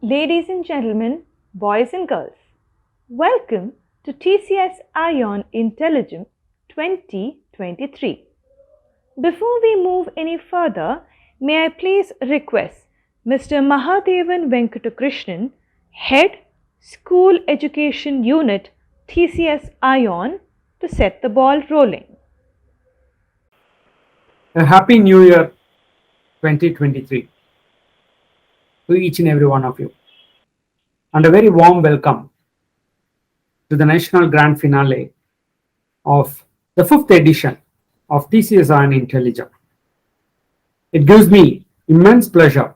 Ladies and gentlemen, boys and girls, welcome to TCS iON IntelliGem 2023. Before we move any further, may I please request Mr. Mahadevan Venkatakrishnan, Head School Education Unit TCS iON, to set the ball rolling. A happy new year 2023 to each and every one of you, and a very warm welcome to the national grand finale of the 5th edition of TCS iON IntelliGem. It gives me immense pleasure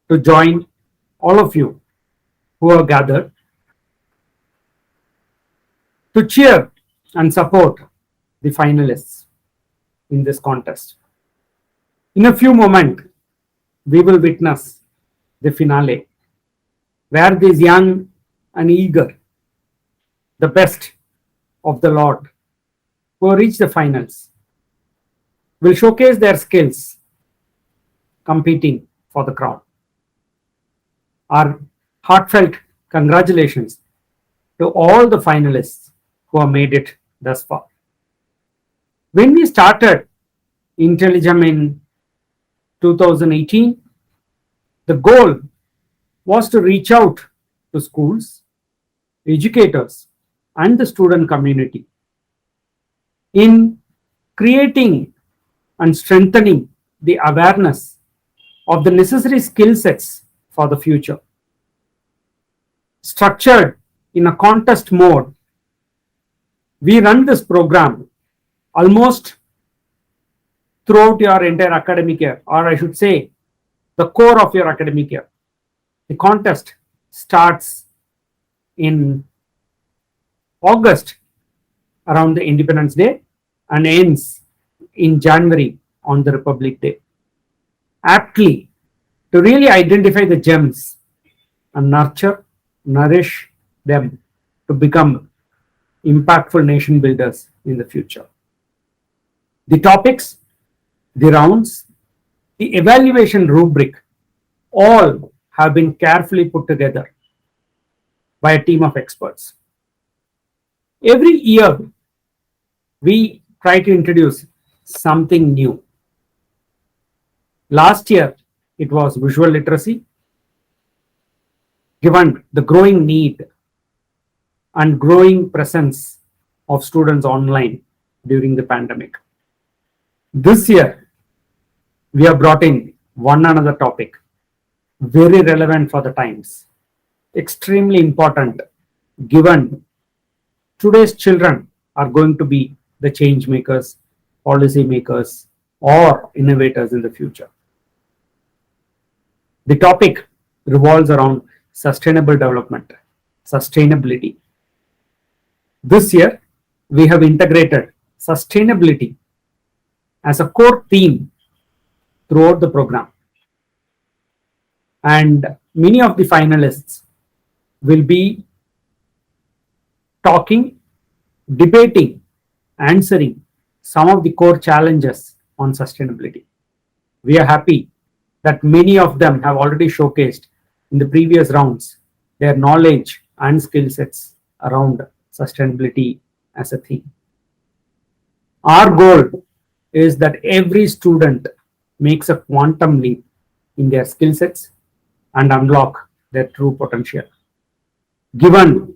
to join all of you who are gathered to cheer and support the finalists in this contest. In a few moments, we will witness the finale, where these young and eager, the best of the lot, who reach the finals, will showcase their skills competing for the crown. Our heartfelt congratulations to all the finalists who have made it thus far. When we started IntelliGem in 2018, the goal was to reach out to schools, educators, and the student community in creating and strengthening the awareness of the necessary skill sets for the future. Structured in a contest mode, we run this program almost throughout your entire academic year, or I should say, the core of your academic year. The contest starts in August around the Independence Day and ends in January on the Republic Day, aptly to really identify the gems and nourish them to become impactful nation builders in the future. The topics, the rounds, the evaluation rubric, all have been carefully put together by a team of experts. Every year, we try to introduce something new. Last year, it was visual literacy, given the growing need and growing presence of students online during the pandemic. This year, we have brought in one another topic, very relevant for the times, extremely important, given today's children are going to be the change makers, policy makers, or innovators in the future. The topic revolves around sustainable development, sustainability. This year, we have integrated sustainability as a core theme throughout the program. And many of the finalists will be talking, debating, answering some of the core challenges on sustainability. We are happy that many of them have already showcased in the previous rounds their knowledge and skill sets around sustainability as a theme. Our goal is that every student makes a quantum leap in their skill sets and unlock their true potential. Given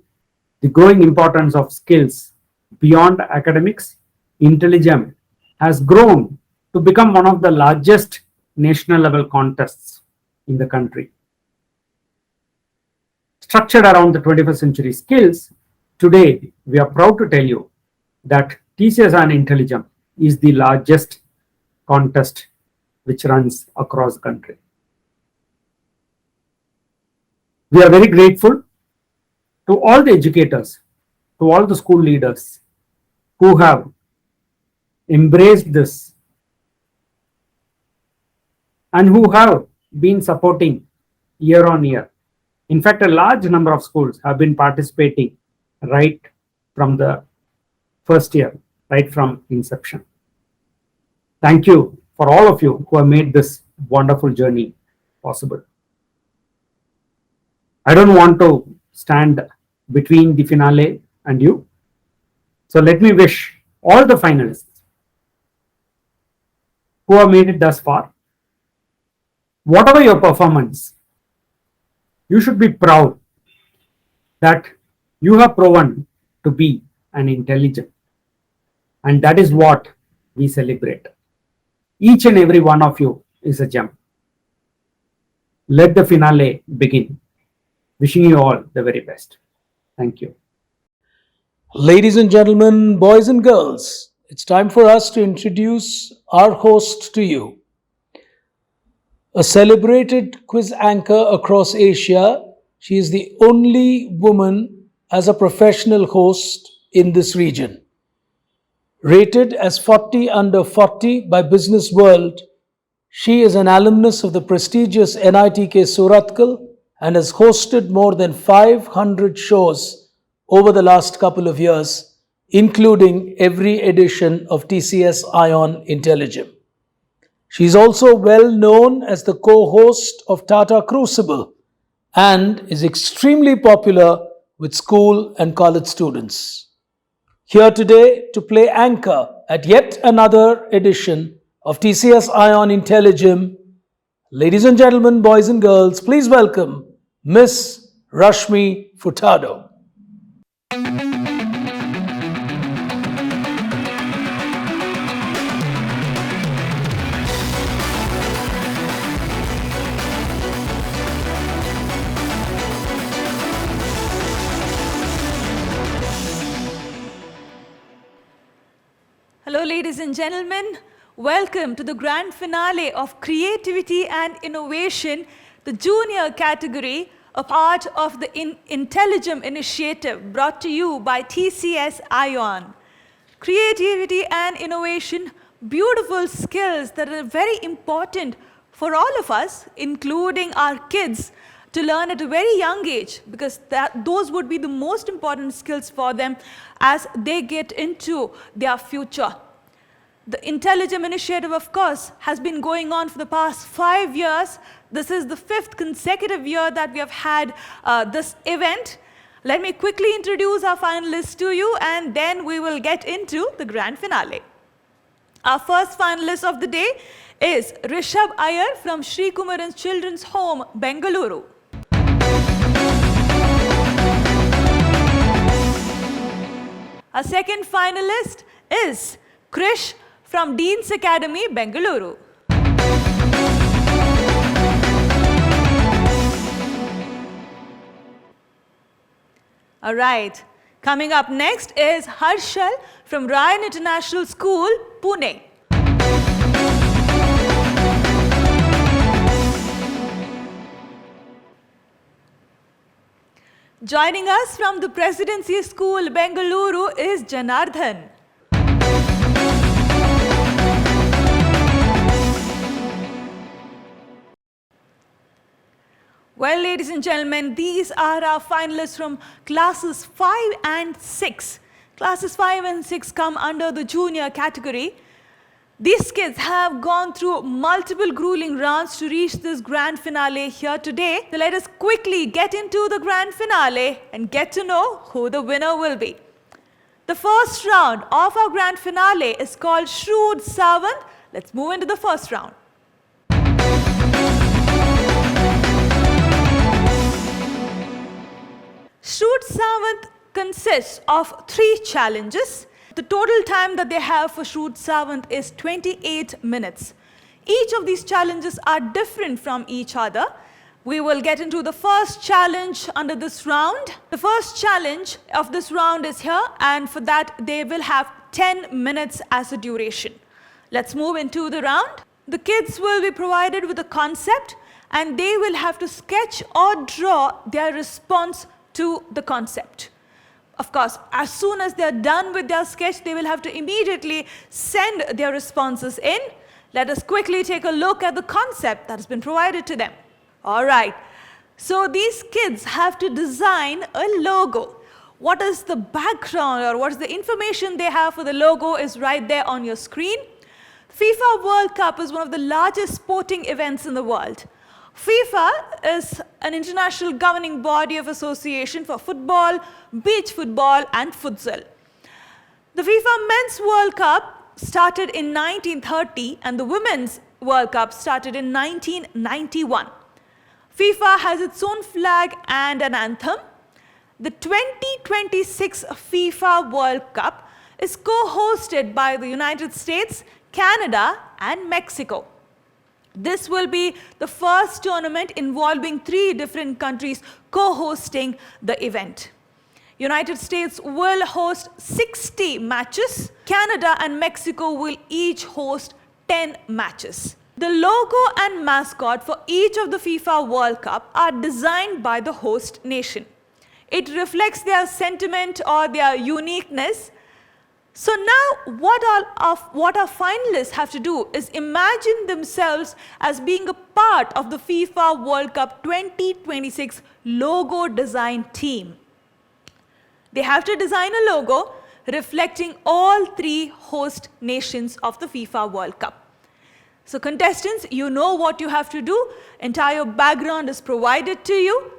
the growing importance of skills beyond academics, IntelliGem has grown to become one of the largest national level contests in the country. Structured around the 21st century skills, today we are proud to tell you that TCS iON IntelliGem is the largest contest which runs across the country. We are very grateful to all the educators, to all the school leaders who have embraced this and who have been supporting year on year. In fact, a large number of schools have been participating right from the first year, right from inception. Thank you for all of you who have made this wonderful journey possible. I don't want to stand between the finale and you. So let me wish all the finalists who have made it thus far, whatever your performance, you should be proud that you have proven to be an intelligent. And that is what we celebrate. Each and every one of you is a gem. Let the finale begin. Wishing you all the very best. Thank you. Ladies and gentlemen, boys and girls, it's time for us to introduce our host to you. A celebrated quiz anchor across Asia, she is the only woman as a professional host in this region. Rated as 40 under 40 by Business World, she is an alumnus of the prestigious NITK Surathkal and has hosted more than 500 shows over the last couple of years, including every edition of TCS iON IntelliGem. She is also well known as the co-host of Tata Crucible and is extremely popular with school and college students. Here today to play anchor at yet another edition of TCS iON IntelliGem, ladies and gentlemen, boys and girls, please welcome Miss Rashmi Furtado. Hello, ladies and gentlemen. Welcome to the grand finale of Creativity and Innovation, the junior category, a part of the IntelliGem initiative brought to you by TCS iON. Creativity and innovation, beautiful skills that are very important for all of us, including our kids, to learn at a very young age, because those would be the most important skills for them as they get into their future. The IntelliGem initiative, of course, has been going on for the past 5 years. This is the 5th consecutive year that we have had this event. Let me quickly introduce our finalists to you, and then we will get into the grand finale. Our first finalist of the day is Rishabh Iyer from Sri Kumaran Children's Home, Bengaluru. Our second finalist is Krish from Dean's Academy, Bengaluru. All right. Coming up next is Harshal from Ryan International School, Pune. Joining us from the Presidency School, Bengaluru, is Janardhan. Well, ladies and gentlemen, these are our finalists from classes 5 and 6. Classes 5 and 6 come under the junior category. These kids have gone through multiple grueling rounds to reach this grand finale here today. So let us quickly get into the grand finale and get to know who the winner will be. The first round of our grand finale is called Shrewd Servant. Let's move into the first round. Shrewd Servant consists of 3 challenges. The total time that they have for Shrewd Servant is 28 minutes. Each of these challenges are different from each other. We will get into the first challenge under this round. The first challenge of this round is here, and for that they will have 10 minutes as a duration. Let's move into the round. The kids will be provided with a concept, and they will have to sketch or draw their response to the concept. Of course, as soon as they're done with their sketch, they will have to immediately send their responses in. Let us quickly take a look at the concept that has been provided to them. All right, so these kids have to design a logo. What is the background or what is the information they have for the logo is right there on your screen. FIFA World Cup is one of the largest sporting events in the world. FIFA is an international governing body of association for football, beach football, and futsal. The FIFA Men's World Cup started in 1930 and the Women's World Cup started in 1991. FIFA has its own flag and an anthem. The 2026 FIFA World Cup is co-hosted by the United States, Canada, and Mexico. This will be the first tournament involving 3 different countries co-hosting the event. United States will host 60 matches. Canada and Mexico will each host 10 matches. The logo and mascot for each of the FIFA World Cup are designed by the host nation. It reflects their sentiment or their uniqueness. So now what our finalists have to do is imagine themselves as being a part of the FIFA World Cup 2026 logo design team. They have to design a logo reflecting all 3 host nations of the FIFA World Cup. So contestants, you know what you have to do. Entire background is provided to you.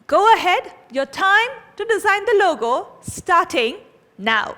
Go ahead, your time to design the logo starting now.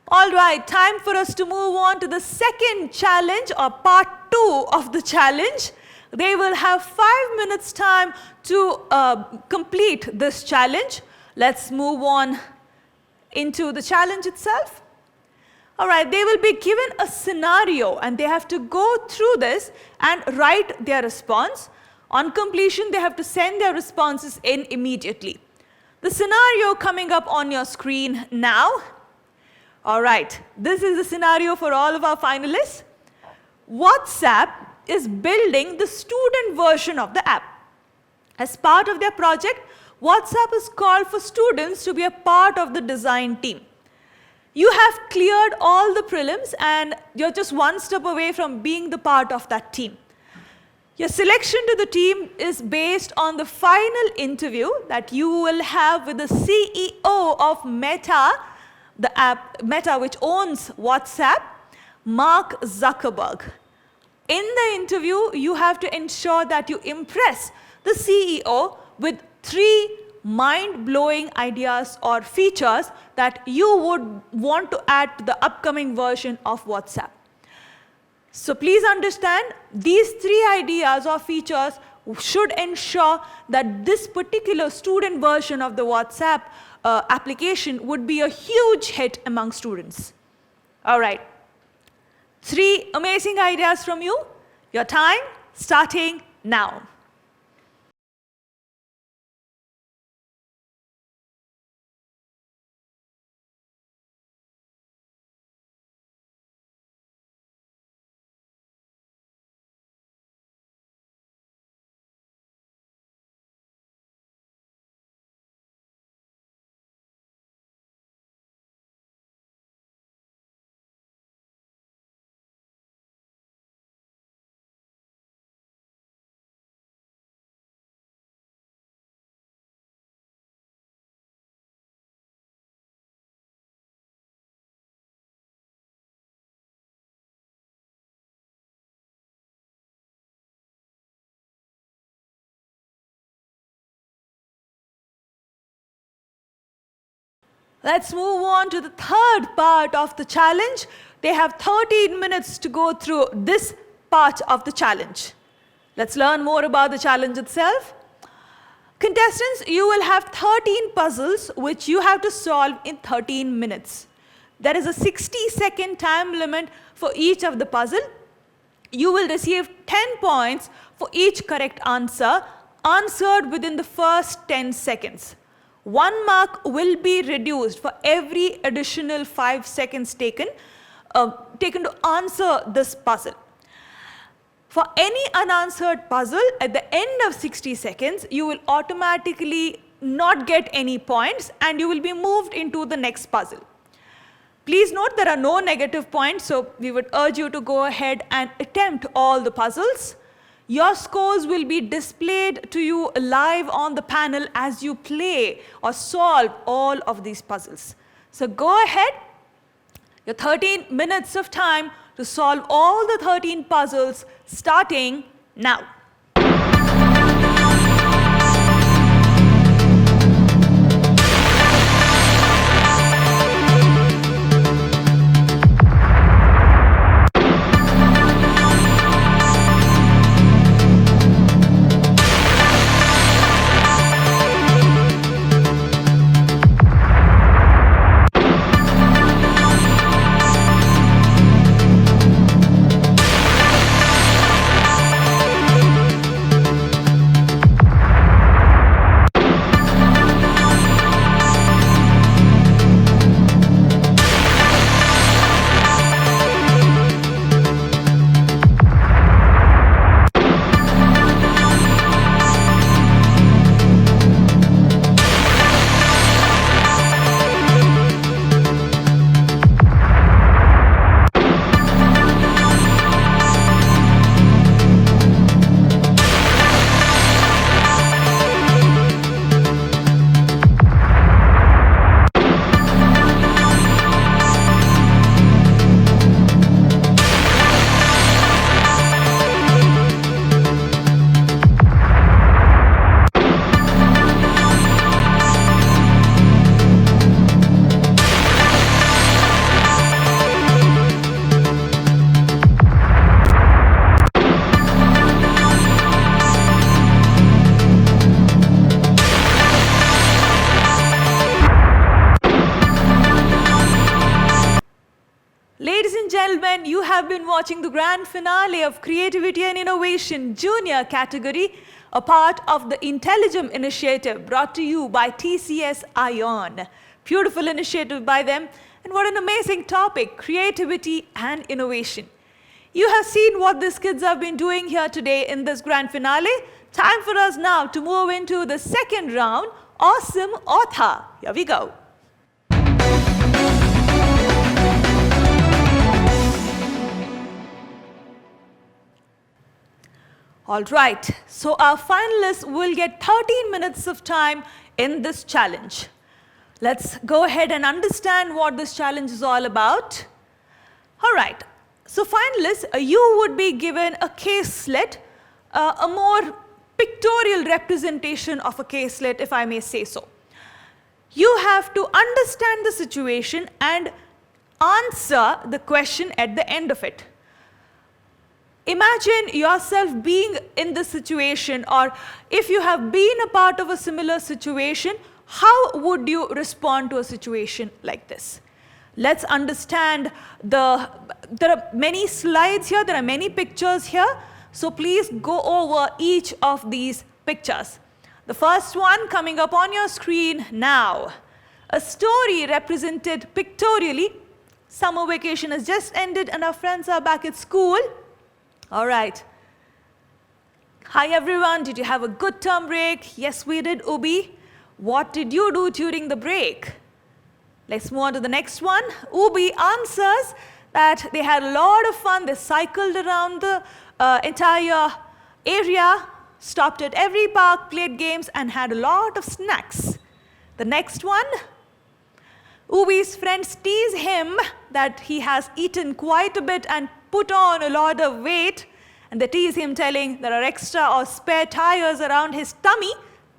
All right, time for us to move on to the second challenge or part 2 of the challenge. They will have 5 minutes time to complete this challenge. Let's move on into the challenge itself. All right, they will be given a scenario and they have to go through this and write their response. On completion, they have to send their responses in immediately. The scenario coming up on your screen now. All right, this is the scenario for all of our finalists. WhatsApp is building the student version of the app. As part of their project, WhatsApp is called for students to be a part of the design team. You have cleared all the prelims and you're just one step away from being the part of that team. Your selection to the team is based on the final interview that you will have with the CEO of Meta, the app Meta, which owns WhatsApp, Mark Zuckerberg. In the interview, you have to ensure that you impress the CEO with 3 mind-blowing ideas or features that you would want to add to the upcoming version of WhatsApp. So please understand, these 3 ideas or features should ensure that this particular student version of the WhatsApp application would be a huge hit among students. All right. 3 amazing ideas from you. Your time starting now. Let's move on to the third part of the challenge. They have 13 minutes to go through this part of the challenge. Let's learn more about the challenge itself. Contestants, you will have 13 puzzles which you have to solve in 13 minutes. There is a 60-second time limit for each of the puzzle. You will receive 10 points for each correct answer answered within the first 10 seconds. 1 mark will be reduced for every additional 5 seconds taken to answer this puzzle. For any unanswered puzzle, at the end of 60 seconds, you will automatically not get any points and you will be moved into the next puzzle. Please note there are no negative points, so we would urge you to go ahead and attempt all the puzzles. Your scores will be displayed to you live on the panel as you play or solve all of these puzzles. So go ahead, your 13 minutes of time to solve all the 13 puzzles starting now. Ladies and gentlemen, you have been watching the grand finale of Creativity and Innovation Junior category, a part of the IntelliGem initiative brought to you by TCS iON. Beautiful initiative by them, and what an amazing topic, creativity and innovation. You have seen what these kids have been doing here today in this grand finale. Time for us now to move into the second round, Awesome Author. Here we go. All right, so our finalists will get 13 minutes of time in this challenge. Let's go ahead and understand what this challenge is all about. All right, so finalists, you would be given a case slit, a more pictorial representation of a case slit, if I may say so. You have to understand the situation and answer the question at the end of it. Imagine yourself being in this situation, or if you have been a part of a similar situation, how would you respond to a situation like this? Let's understand there are many slides here, there are many pictures here, so please go over each of these pictures. The first one coming up on your screen now. A story represented pictorially. Summer vacation has just ended and our friends are back at school. All right. Hi everyone, did you have a good term break? Yes, we did, Ubi. What did you do during the break? Let's move on to the next one. Ubi answers that they had a lot of fun. They cycled around the entire area, stopped at every park, played games, and had a lot of snacks. The next one, Ubi's friends tease him that he has eaten quite a bit and put on a lot of weight, and they tease him telling there are extra or spare tires around his tummy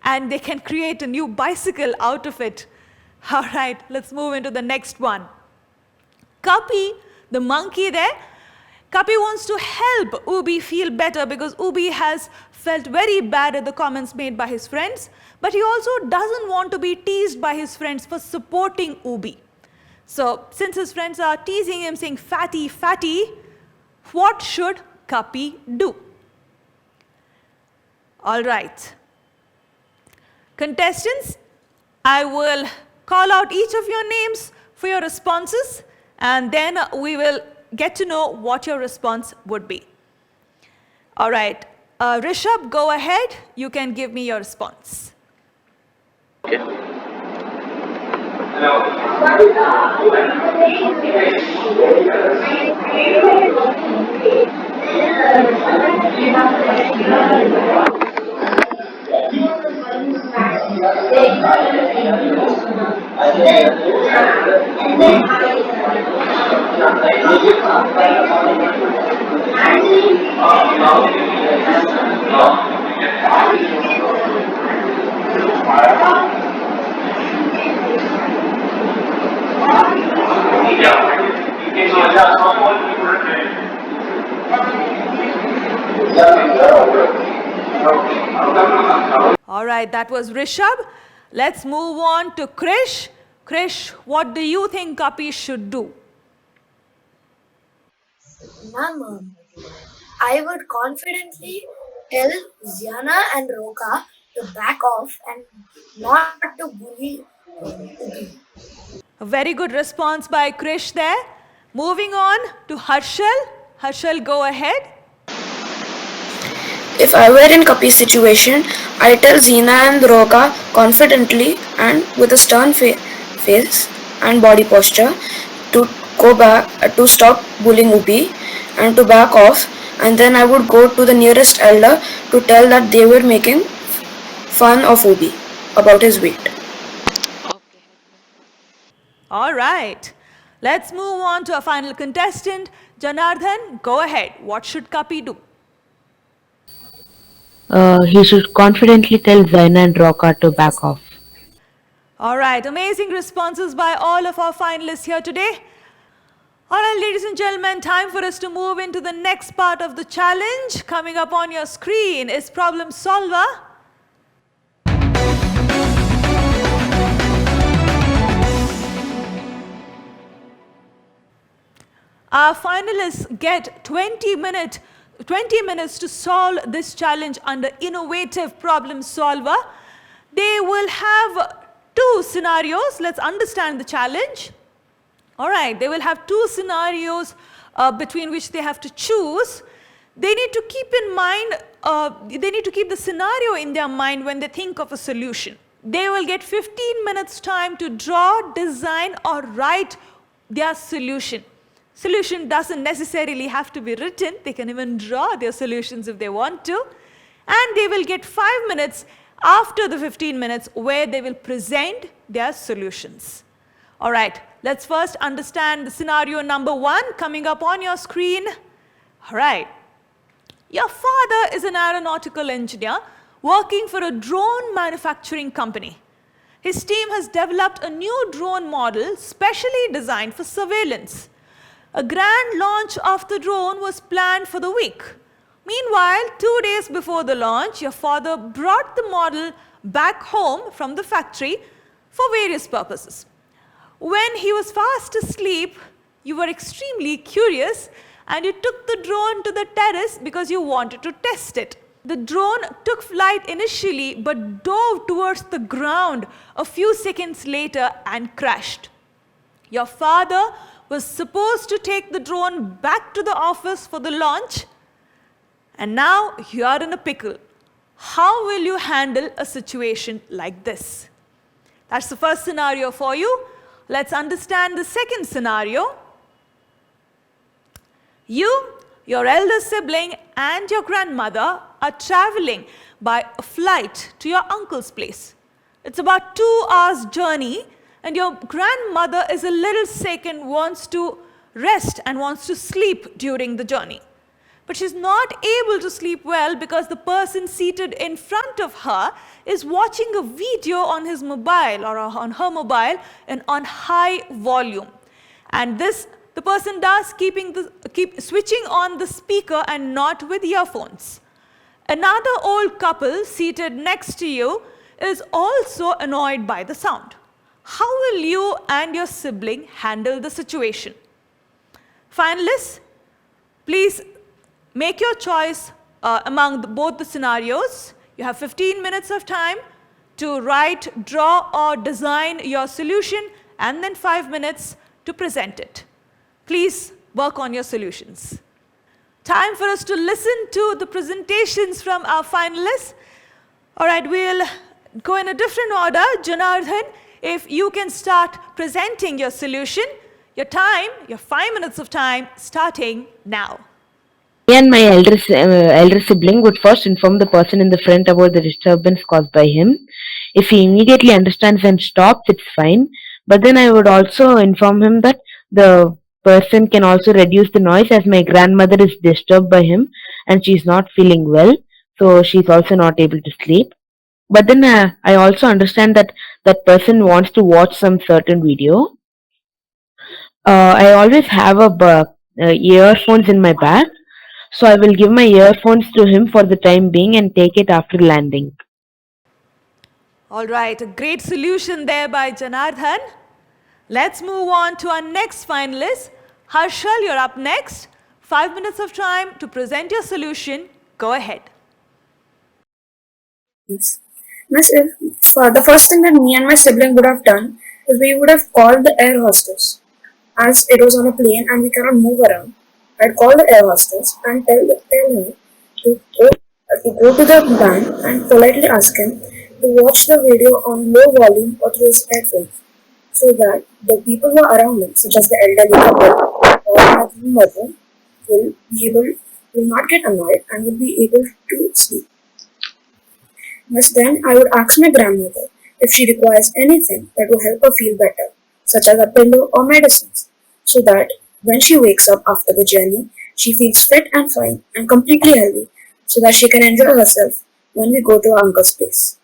and they can create a new bicycle out of it. All right, let's move into the next one. Kapi, the monkey there, Kapi wants to help Ubi feel better because Ubi has felt very bad at the comments made by his friends, but he also doesn't want to be teased by his friends for supporting Ubi. So since his friends are teasing him, saying, fatty, fatty, what should Kapi do? All right. Contestants, I will call out each of your names for your responses, and then we will get to know what your response would be. All right. Rishabh, go ahead. You can give me your response. Okay. All right, that was Rishabh. Let's move on to Krish. Krish, what do you think Kapi should do? Ma'am, I would confidently tell Ziana and Roka to back off and not to bully Ubi. A very good response by Krish there. Moving on to Harshal. Harshal, go ahead. If I were in Kapi's situation, I tell Zina and Roka confidently and with a stern face and body posture to go back, to stop bullying Ubi and to back off, and then I would go to the nearest elder to tell that they were making fun of Ubi about his weight. All right. Let's move on to our final contestant. Janardhan, go ahead. What should Kapi do? He should confidently tell Zaina and Roka to back off. All right, amazing responses by all of our finalists here today. All right, ladies and gentlemen, time for us to move into the next part of the challenge. Coming up on your screen is Problem Solver. Our finalists get 20 minutes to solve this challenge under Innovative Problem Solver. They will have two scenarios. Let's understand the challenge. All right, they will have two scenarios between which they have to choose. They need to keep in mind, they need to keep the scenario in their mind when they think of a solution. They will get 15 minutes time to draw, design, or write their solution. Solution doesn't necessarily have to be written. They can even draw their solutions if they want to. And they will get 5 minutes after the 15 minutes where they will present their solutions. All right, let's first understand the scenario number 1 coming up on your screen. All right. Your father is an aeronautical engineer working for a drone manufacturing company. His team has developed a new drone model specially designed for surveillance. A grand launch of the drone was planned for the week. Meanwhile, 2 days before the launch, your father brought the model back home from the factory for various purposes. When he was fast asleep, you were extremely curious and you took the drone to the terrace because you wanted to test it. The drone took flight initially but dove towards the ground a few seconds later and crashed. Your father was supposed to take the drone back to the office for the launch, and now you are in a pickle. How will you handle a situation like this? That's the first scenario for you. Let's understand the second scenario. You, your elder sibling, and your grandmother are traveling by a flight to your uncle's place. It's about 2 hours journey, and your grandmother is a little sick and wants to rest and wants to sleep during the journey. But she's not able to sleep well because the person seated in front of her is watching a video on his mobile or on her mobile and on high volume. And this the person does keep switching on the speaker and not with earphones. Another old couple seated next to you is also annoyed by the sound. How will you and your sibling handle the situation? Finalists, please make your choice among both the scenarios. You have 15 minutes of time to write, draw, or design your solution, and then 5 minutes to present it. Please work on your solutions. Time for us to listen to the presentations from our finalists. All right, we'll go in a different order. Janardhan, if you can start presenting your solution, your 5 minutes of time, starting now. Me and my elder sibling would first inform the person in the front about the disturbance caused by him. If he immediately understands and stops, it's fine. But then I would also inform him that the person can also reduce the noise, as my grandmother is disturbed by him and she's not feeling well, so she's also not able to sleep. But then I also understand that that person wants to watch some certain video. I always have earphones in my bag, so I will give my earphones to him for the time being and take it after landing. All right, a great solution there by Janardhan. Let's move on to our next finalist. Harshal, you're up next. 5 minutes of time to present your solution. Go ahead. Yes. The first thing that me and my sibling would have done is we would have called the air hostess. As it was on a plane and we cannot move around, I'd call the air hostess and tell her to go to the man and politely ask him to watch the video on low volume or through his headphones, so that the people who are around him, such as the elderly couple or my grandmother, will not get annoyed and will be able to sleep. But then I would ask my grandmother if she requires anything that will help her feel better, such as a pillow or medicines, so that when she wakes up after the journey, she feels fit and fine and completely healthy, so that she can enjoy herself when we go to our uncle's place.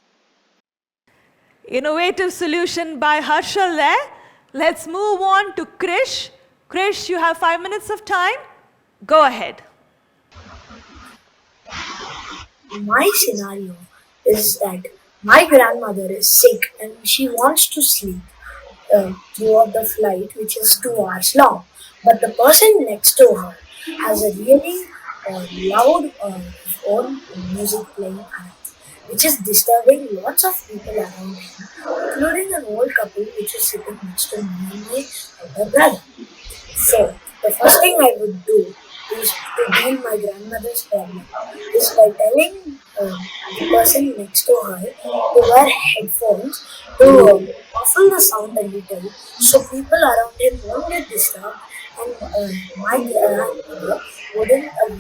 Innovative solution by Harshal there. Let's move on to Krish. Krish, you have 5 minutes of time. Go ahead. My scenario is that my grandmother is sick and she wants to sleep throughout the flight, which is 2 hours long. But the person next to her has a really loud phone music playing around, which is disturbing lots of people around him, including an old couple which is sitting next to me and my elder brother. So, the first thing I would do is to deal my grandmother's problem is by telling the person next to her to wear headphones to muffle the sound a little so people around him won't get disturbed and my grandmother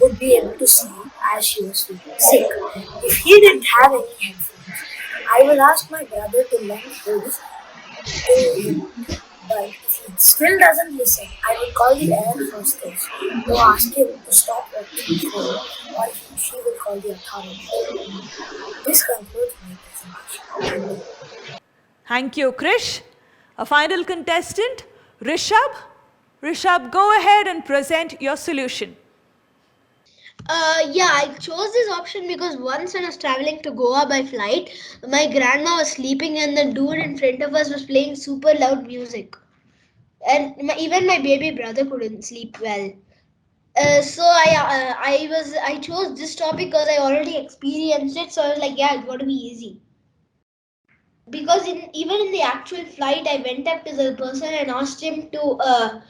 would be able to sleep as she was feeling sick. If he didn't have any headphones, I will ask my brother to lend his to him. But if he still doesn't listen, I will call the air hostess to ask him to stop working his phone, or she will call the authorities. This concludes my presentation. Thank you, Krish. A final contestant, Rishabh. Rishabh, go ahead and present your solution. Yeah, I chose this option because once when I was traveling to Goa by flight, my grandma was sleeping and the dude in front of us was playing super loud music. And even my baby brother couldn't sleep well. So I chose this topic because I already experienced it. So I was like, yeah, it's going to be easy. Because even in the actual flight, I went up to the person and asked him to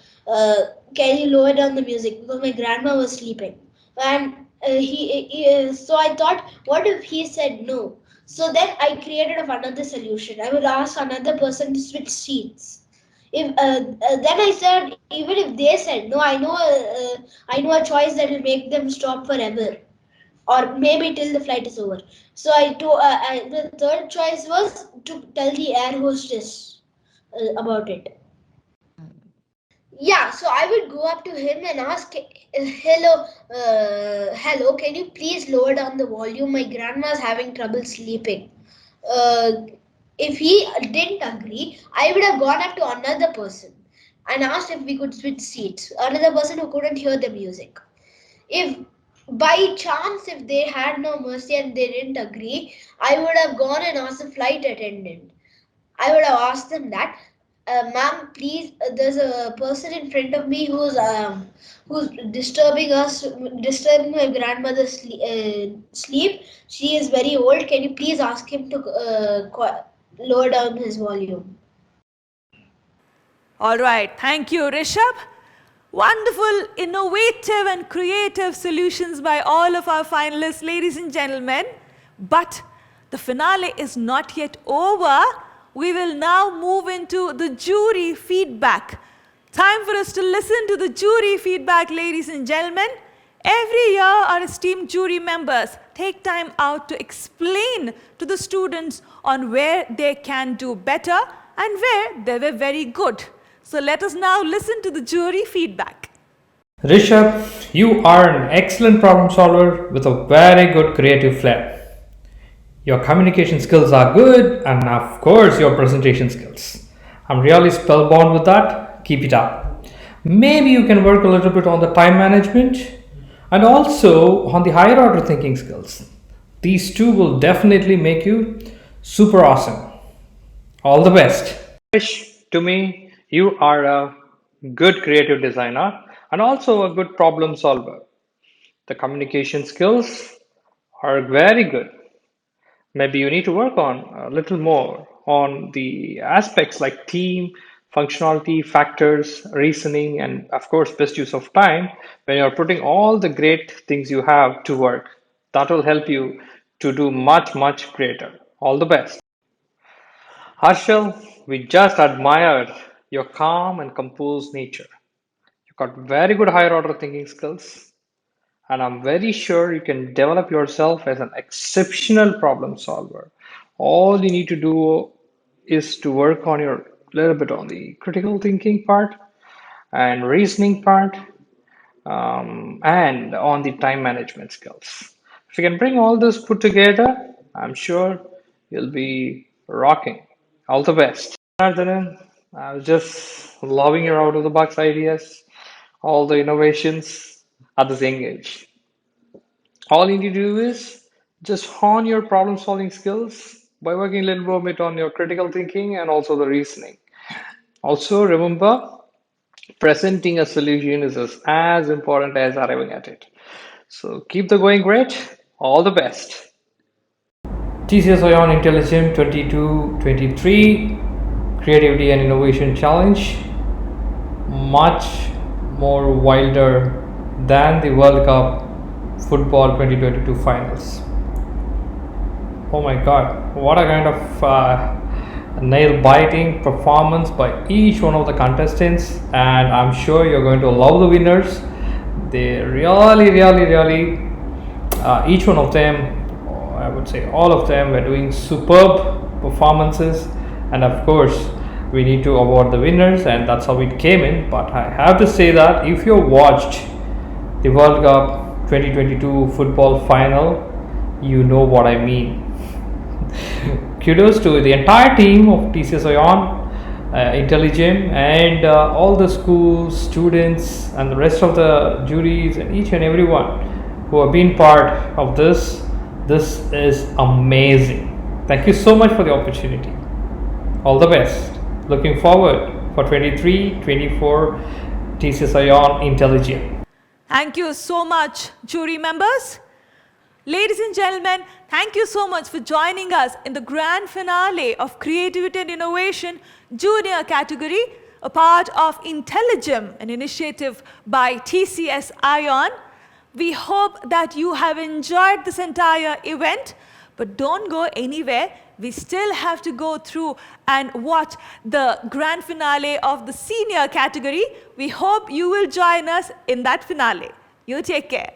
can you lower down the music because my grandma was sleeping. And so I thought, what if he said no? So then I created another solution. I would ask another person to switch seats. If then I said, even if they said no, I know a choice that will make them stop forever, or maybe till the flight is over. So the third choice was to tell the air hostess about it. Yeah, so I would go up to him and ask, hello, can you please lower down the volume? My grandma's having trouble sleeping. Uh, if he didn't agree, I would have gone up to another person and asked if we could switch seats. Another person who couldn't hear the music. If by chance, if they had no mercy and they didn't agree, I would have gone and asked the flight attendant. I would have asked them that, ma'am, please, there's a person in front of me who's disturbing my grandmother's sleep. She is very old. Can you please ask him to lower down his volume? All right, thank you, Rishabh. Wonderful, innovative, and creative solutions by all of our finalists, ladies and gentlemen. But the finale is not yet over. We will now move into the jury feedback. Time for us to listen to the jury feedback, ladies and gentlemen. Every year, our esteemed jury members take time out to explain to the students on where they can do better and where they were very good. So let us now listen to the jury feedback. Rishabh, you are an excellent problem solver with a very good creative flair. Your communication skills are good, and of course, your presentation skills. I'm really spellbound with that. Keep it up. Maybe you can work a little bit on the time management and also on the higher order thinking skills. These two will definitely make you super awesome. All the best. Krish, to me, you are a good creative designer and also a good problem solver. The communication skills are very good. Maybe you need to work on a little more on the aspects like team, functionality, factors, reasoning, and of course, best use of time when you're putting all the great things you have to work. That will help you to do much, much greater. All the best. Harshal, we just admired your calm and composed nature. You got very good higher order thinking skills, and I'm very sure you can develop yourself as an exceptional problem solver. All you need to do is to work on your little bit on the critical thinking part and reasoning part, and on the time management skills. If you can bring all this put together, I'm sure you'll be rocking. All the best. Nardaran, I was just loving your out of the box ideas, all the innovations at this young age. All you need to do is just hone your problem solving skills by working a little bit on your critical thinking and also the reasoning. Also, remember, presenting a solution is as important as arriving at it. So keep the going great. All the best. TCS iON IntelliGem 22-23 Creativity and Innovation Challenge. Much more wilder than the World Cup Football 2022 finals. Oh my god, what a kind of nail biting performance by each one of the contestants, and I'm sure you're going to love the winners. They really, each one of them, I would say all of them, were doing superb performances, and of course we need to award the winners, and that's how it came in. But I have to say that if you watched the World Cup 2022 football final, you know what I mean. Kudos to the entire team of TCS iON, IntelliGem, and all the schools, students, and the rest of the juries, and each and everyone who have been part of this. This is amazing. Thank you so much for the opportunity. All the best. Looking forward for 23-24 TCS iON IntelliGem. Thank you so much, jury members. Ladies and gentlemen, thank you so much for joining us in the grand finale of Creativity and Innovation Junior category, a part of IntelliGem, an initiative by TCS iON. We hope that you have enjoyed this entire event, but don't go anywhere. We still have to go through and watch the grand finale of the senior category. We hope you will join us in that finale. You take care.